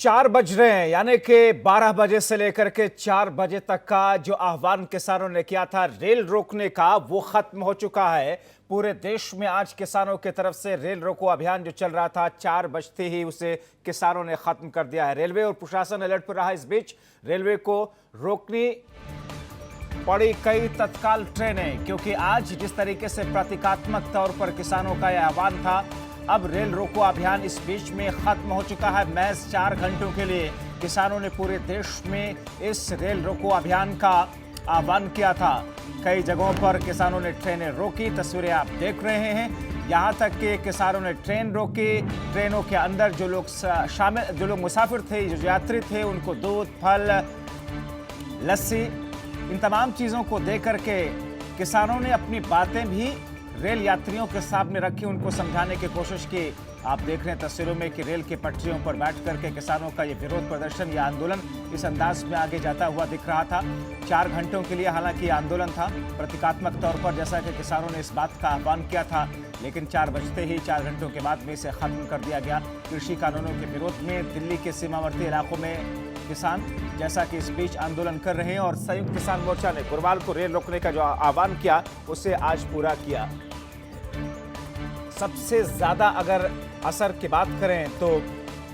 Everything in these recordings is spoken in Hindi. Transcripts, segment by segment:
4 बज रहे हैं, यानी कि 12 बजे से लेकर के 4 बजे तक का जो आह्वान किसानों ने किया था रेल रोकने का, वो खत्म हो चुका है। पूरे देश में आज किसानों की तरफ से रेल रोको अभियान जो चल रहा था, 4 बजते ही उसे किसानों ने खत्म कर दिया है। रेलवे और प्रशासन अलर्ट पर रहा। इस बीच रेलवे को रोकनी पड़ी कई तत्काल ट्रेनें, क्योंकि आज जिस तरीके से प्रतीकात्मक तौर पर किसानों का यह आह्वान था, अब रेल रोको अभियान इस बीच में खत्म हो चुका है। महज 4 घंटों के लिए किसानों ने पूरे देश में इस रेल रोको अभियान का आह्वान किया था। कई जगहों पर किसानों ने ट्रेनें रोकी, तस्वीरें आप देख रहे हैं। यहाँ तक कि किसानों ने ट्रेन रोकी। ट्रेनों के अंदर जो लोग मुसाफिर थे, जो यात्री थे, उनको दूध, फल, लस्सी, इन तमाम चीज़ों को दे करके किसानों ने अपनी बातें भी रेल यात्रियों के सामने रखी, उनको समझाने की कोशिश की। आप देख रहे हैं तस्वीरों में कि रेल की पटरियों पर बैठ करके किसानों का ये विरोध प्रदर्शन या आंदोलन इस अंदाज में आगे जाता हुआ दिख रहा था। 4 घंटों के लिए हालांकि आंदोलन था, प्रतीकात्मक तौर पर, जैसा कि किसानों ने इस बात का आह्वान किया था, लेकिन 4 बजते ही 4 घंटों के बाद में इसे खत्म कर दिया गया। कृषि कानूनों के विरोध में दिल्ली के सीमावर्ती इलाकों में किसान जैसा कि इस बीच आंदोलन कर रहे हैं, और संयुक्त किसान मोर्चा ने गुरुवार को रेल रोकने का जो आह्वान किया उसे आज पूरा किया। सबसे ज्यादा अगर असर की बात करें तो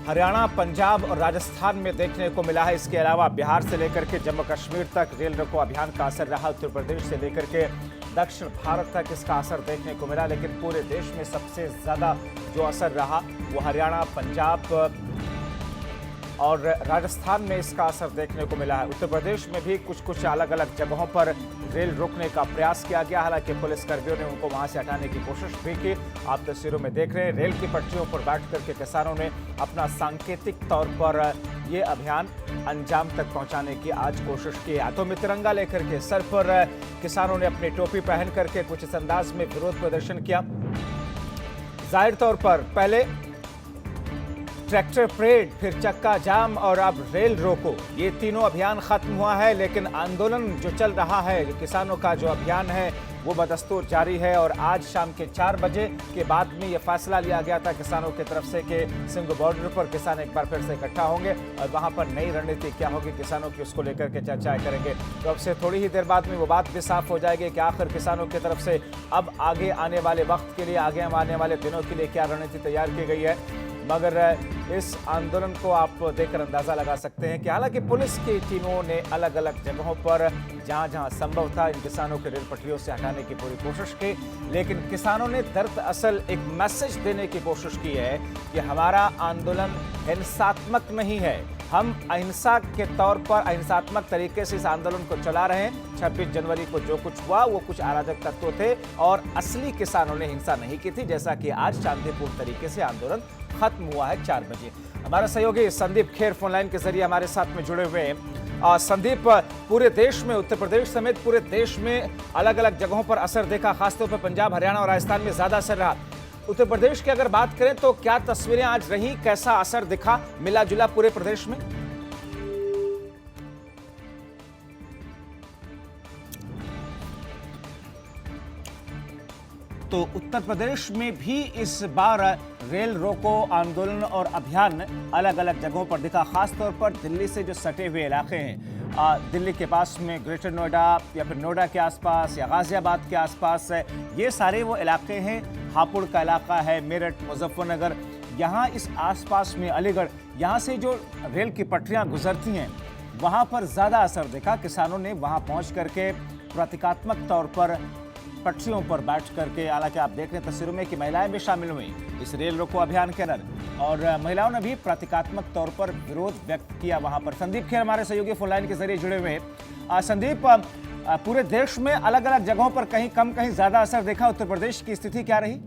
हरियाणा, पंजाब और राजस्थान में देखने को मिला है। इसके अलावा बिहार से लेकर के जम्मू कश्मीर तक रेल रोको अभियान का असर रहा। उत्तर प्रदेश से लेकर के दक्षिण भारत तक इसका असर देखने को मिला, लेकिन पूरे देश में सबसे ज्यादा जो असर रहा वो हरियाणा, पंजाब और राजस्थान में इसका असर देखने को मिला है। उत्तर प्रदेश में भी कुछ अलग अलग जगहों पर रेल रोकने का प्रयास किया गया, हालांकि पुलिसकर्मियों ने उनको वहां से हटाने की कोशिश भी की। आप तस्वीरों में देख रहे हैं रेल की पटरियों पर बैठ करके किसानों ने अपना सांकेतिक तौर पर ये अभियान अंजाम तक पहुंचाने की आज कोशिश की। हाथों में तिरंगा लेकर के, सर पर किसानों ने अपनी टोपी पहन करके कुछ इस अंदाज में विरोध प्रदर्शन किया। जाहिर तौर पर पहले ट्रैक्टर परेड, फिर चक्का जाम और अब रेल रोको, ये तीनों अभियान खत्म हुआ है, लेकिन आंदोलन जो चल रहा है, जो किसानों का जो अभियान है वो बदस्तूर जारी है। और आज शाम के 4 बजे के बाद में ये फैसला लिया गया था किसानों की तरफ से कि सिंघ बॉर्डर पर किसान एक बार फिर से इकट्ठा होंगे और वहां पर नई रणनीति क्या होगी किसानों की, उसको लेकर के चर्चाएं करेंगे। तो अब से थोड़ी ही देर बाद में वो बात भी साफ हो जाएगी कि आखिर किसानों की तरफ से अब आगे आने वाले वक्त के लिए, आगे आने वाले दिनों के लिए क्या रणनीति तैयार की गई है। मगर इस आंदोलन को आप देखकर अंदाजा लगा सकते हैं कि हालांकि पुलिस की टीमों ने अलग अलग जगहों पर जहां जहां संभव था इन किसानों के रेल पटरियों से हटाने की पूरी कोशिश की, लेकिन किसानों ने दरअसल एक मैसेज देने की कोशिश की है कि हमारा आंदोलन हिंसात्मक नहीं है, हम अहिंसा के तौर पर अहिंसात्मक तरीके से इस आंदोलन को चला रहे हैं। 26 जनवरी को जो कुछ हुआ वो कुछ अराजक तत्व थे और असली किसानों ने हिंसा नहीं की थी, जैसा कि आज शांतिपूर्ण तरीके से आंदोलन खत्म हुआ है 4 बजे। हमारा सहयोगी संदीप खेर फोन लाइन के जरिए हमारे साथ में जुड़े हुए हैं। संदीप, पूरे देश में, उत्तर प्रदेश समेत पूरे देश में अलग अलग जगहों पर असर देखा, खासतौर पर पंजाब, हरियाणा और राजस्थान में ज्यादा असर रहा। उत्तर प्रदेश की अगर बात करें तो क्या तस्वीरें आज रही, कैसा असर दिखा मिला जुला पूरे प्रदेश में? तो उत्तर प्रदेश में भी इस बार रेल रोको आंदोलन और अभियान अलग अलग जगहों पर दिखा, खासतौर पर दिल्ली से जो सटे हुए इलाके हैं, दिल्ली के पास में ग्रेटर नोएडा या फिर नोएडा के आसपास या गाजियाबाद के आसपास, ये सारे वो इलाके हैं। हापुड़ का इलाका है, मेरठ, मुजफ्फरनगर, यहाँ इस आसपास में अलीगढ़, यहाँ से जो रेल की पटरियाँ गुजरती हैं वहाँ पर ज़्यादा असर देखा। किसानों ने वहाँ पहुँच करके प्रतीकात्मक तौर पर पटरियों पर बैठ करके, हालांकि आप देख रहे हैं तस्वीरों में कि महिलाएं भी शामिल हुई इस रेल रोको अभियान के अंदर, और महिलाओं ने भी प्रतीकात्मक तौर पर विरोध व्यक्त किया वहां पर। संदीप खेर हमारे सहयोगी फोन लाइन के जरिए जुड़े हुए हैं। संदीप, पूरे देश में अलग अलग जगहों पर कहीं कम कहीं ज्यादा असर देखा, उत्तर प्रदेश की स्थिति क्या रही?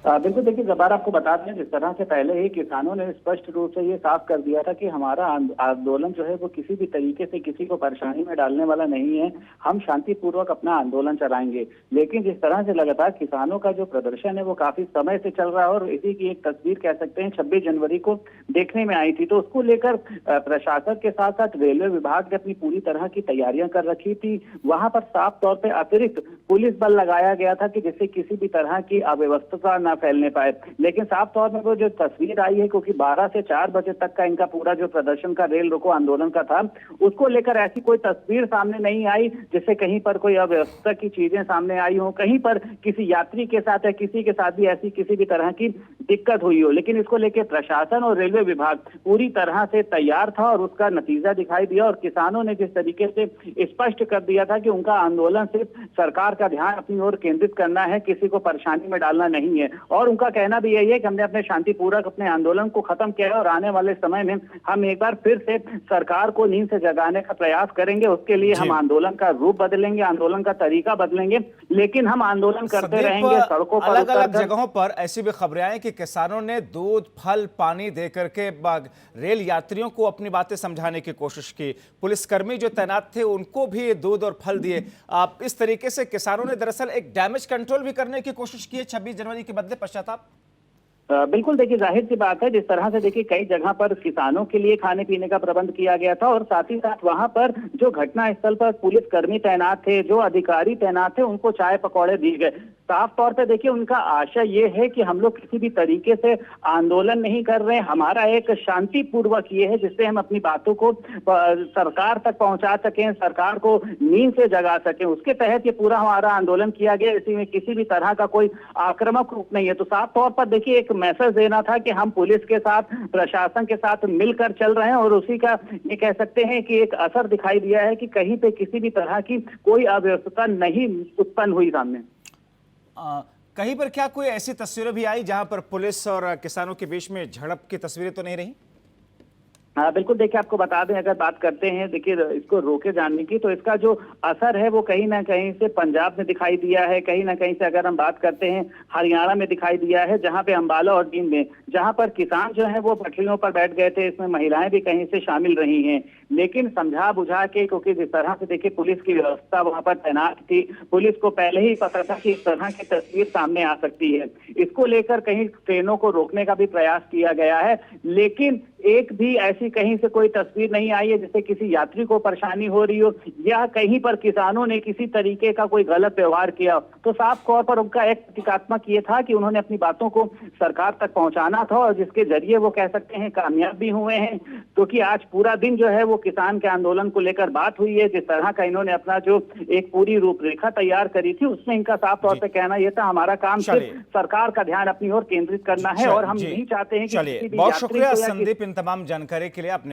बिल्कुल, देखिए जबार, आपको बता दें जिस तरह से पहले ही किसानों ने स्पष्ट रूप से ये साफ कर दिया था कि हमारा आंदोलन जो है वो किसी भी तरीके से किसी को परेशानी में डालने वाला नहीं है, हम शांतिपूर्वक अपना आंदोलन चलाएंगे। लेकिन जिस तरह से लगातार किसानों का जो प्रदर्शन है वो काफी समय से चल रहा है और इसी की एक तस्वीर कह सकते हैं 26 जनवरी को देखने में आई थी, तो उसको लेकर प्रशासन के साथ साथ रेलवे विभाग ने अपनी पूरी तरह की तैयारियां कर रखी थी। वहां पर साफ तौर पर अतिरिक्त पुलिस बल लगाया गया था कि जिससे किसी भी तरह की अव्यवस्था न फैलने पाए। लेकिन साफ तौर पर वो जो तस्वीर आई है, क्योंकि 12 से 4 बजे तक का इनका पूरा जो प्रदर्शन का रेल रोको आंदोलन का था, उसको लेकर ऐसी कोई तस्वीर सामने नहीं आई जिससे कहीं पर कोई अव्यवस्था की चीजें सामने आई हो, कहीं पर किसी यात्री के साथ या किसी के साथ भी ऐसी किसी भी तरह की दिक्कत हुई हो। लेकिन इसको लेकर प्रशासन और रेलवे विभाग पूरी तरह से तैयार था और उसका नतीजा दिखाई दिया। और किसानों ने जिस तरीके से स्पष्ट कर दिया था कि उनका आंदोलन सिर्फ सरकार का ध्यान अपनी ओर केंद्रित करना है, किसी को परेशानी में डालना नहीं है। और उनका कहना भी यही है कि हमने अपने शांतिपूर्वक अपने आंदोलन को खत्म किया है और आने वाले समय में हम एक बार फिर से सरकार को नींद से जगाने का प्रयास करेंगे। उसके लिए हम आंदोलन का रूप बदलेंगे, आंदोलन का तरीका बदलेंगे, लेकिन हम आंदोलन करते रहेंगे सड़कों पर। अलग अलग जगहों पर ऐसी भी खबरें आई कि किसानों ने दूध, फल, पानी दे करके रेल यात्रियों को अपनी बातें समझाने की कोशिश की। पुलिसकर्मी जो तैनात थे उनको भी दूध और फल दिए। आप इस तरीके से किसानों ने दरअसल एक डैमेज कंट्रोल भी करने की कोशिश की है 26 जनवरी के बदले पश्चाताप। बिल्कुल, देखिए जाहिर सी बात है, जिस तरह से देखिए कई जगह पर किसानों के लिए खाने पीने का प्रबंध किया गया था और साथ ही साथ वहां पर जो घटना स्थल पर पुलिसकर्मी तैनात थे, जो अधिकारी तैनात थे, उनको चाय पकौड़े दिए गए। साफ तौर पे देखिए उनका आशा ये है कि हम लोग किसी भी तरीके से आंदोलन नहीं कर रहे हैं, हमारा एक शांतिपूर्वक ये है जिससे हम अपनी बातों को सरकार तक पहुंचा सकें, सरकार को नींद से जगा सकें। उसके तहत ये पूरा हमारा आंदोलन किया गया, इसी में किसी भी तरह का कोई आक्रामक रूप नहीं है। तो साफ तौर पर देखिए एक मैसेज देना था कि हम पुलिस के साथ, प्रशासन के साथ मिलकर चल रहे हैं और उसी का ये कह सकते हैं कि एक असर दिखाई दिया है कि कहीं पे किसी भी तरह की कोई अव्यवस्था नहीं उत्पन्न हुई सामने। कहीं पर क्या कोई ऐसी तस्वीरें भी आई जहां पर पुलिस और किसानों के बीच में झड़प की तस्वीरें तो नहीं रही? हाँ बिल्कुल, देखिए आपको बता दें, अगर बात करते हैं देखिए इसको रोके जाने की, तो इसका जो असर है वो कहीं ना कहीं से पंजाब में दिखाई दिया है, कहीं ना कहीं से अगर हम बात करते हैं हरियाणा में दिखाई दिया है, जहां पे अंबाला और जींद में, जहां पर किसान जो है वो पटरियों पर बैठ गए थे। इसमें महिलाएं भी कहीं से शामिल रही हैं, लेकिन समझा बुझा के, क्योंकि जिस तरह से देखिए पुलिस की व्यवस्था वहां पर तैनात थी, पुलिस को पहले ही पता था कि इस तरह की तस्वीर सामने आ सकती है। इसको लेकर कहीं ट्रेनों को रोकने का भी प्रयास किया गया है, लेकिन एक भी ऐसी कहीं से कोई तस्वीर नहीं आई है जिससे किसी यात्री को परेशानी हो रही हो या कहीं पर किसानों ने किसी तरीके का कोई गलत व्यवहार किया। तो साफ तौर पर उनका एक प्रतीकात्मक ये था कि उन्होंने अपनी बातों को सरकार तक पहुंचाना था और जिसके जरिए वो कह सकते हैं कामयाब भी हुए हैं, क्योंकि आज पूरा दिन जो है वो किसान के आंदोलन को लेकर बात हुई है। जिस तरह का इन्होंने अपना जो एक पूरी रूपरेखा तैयार करी थी, उसमें इनका साफ तौर पर कहना यह था हमारा काम सिर्फ सरकार का ध्यान अपनी ओर केंद्रित करना है और हम नहीं चाहते हैं कि बहुत शुक्रिया संदीप इन तमाम जानकारी के लिए। आपने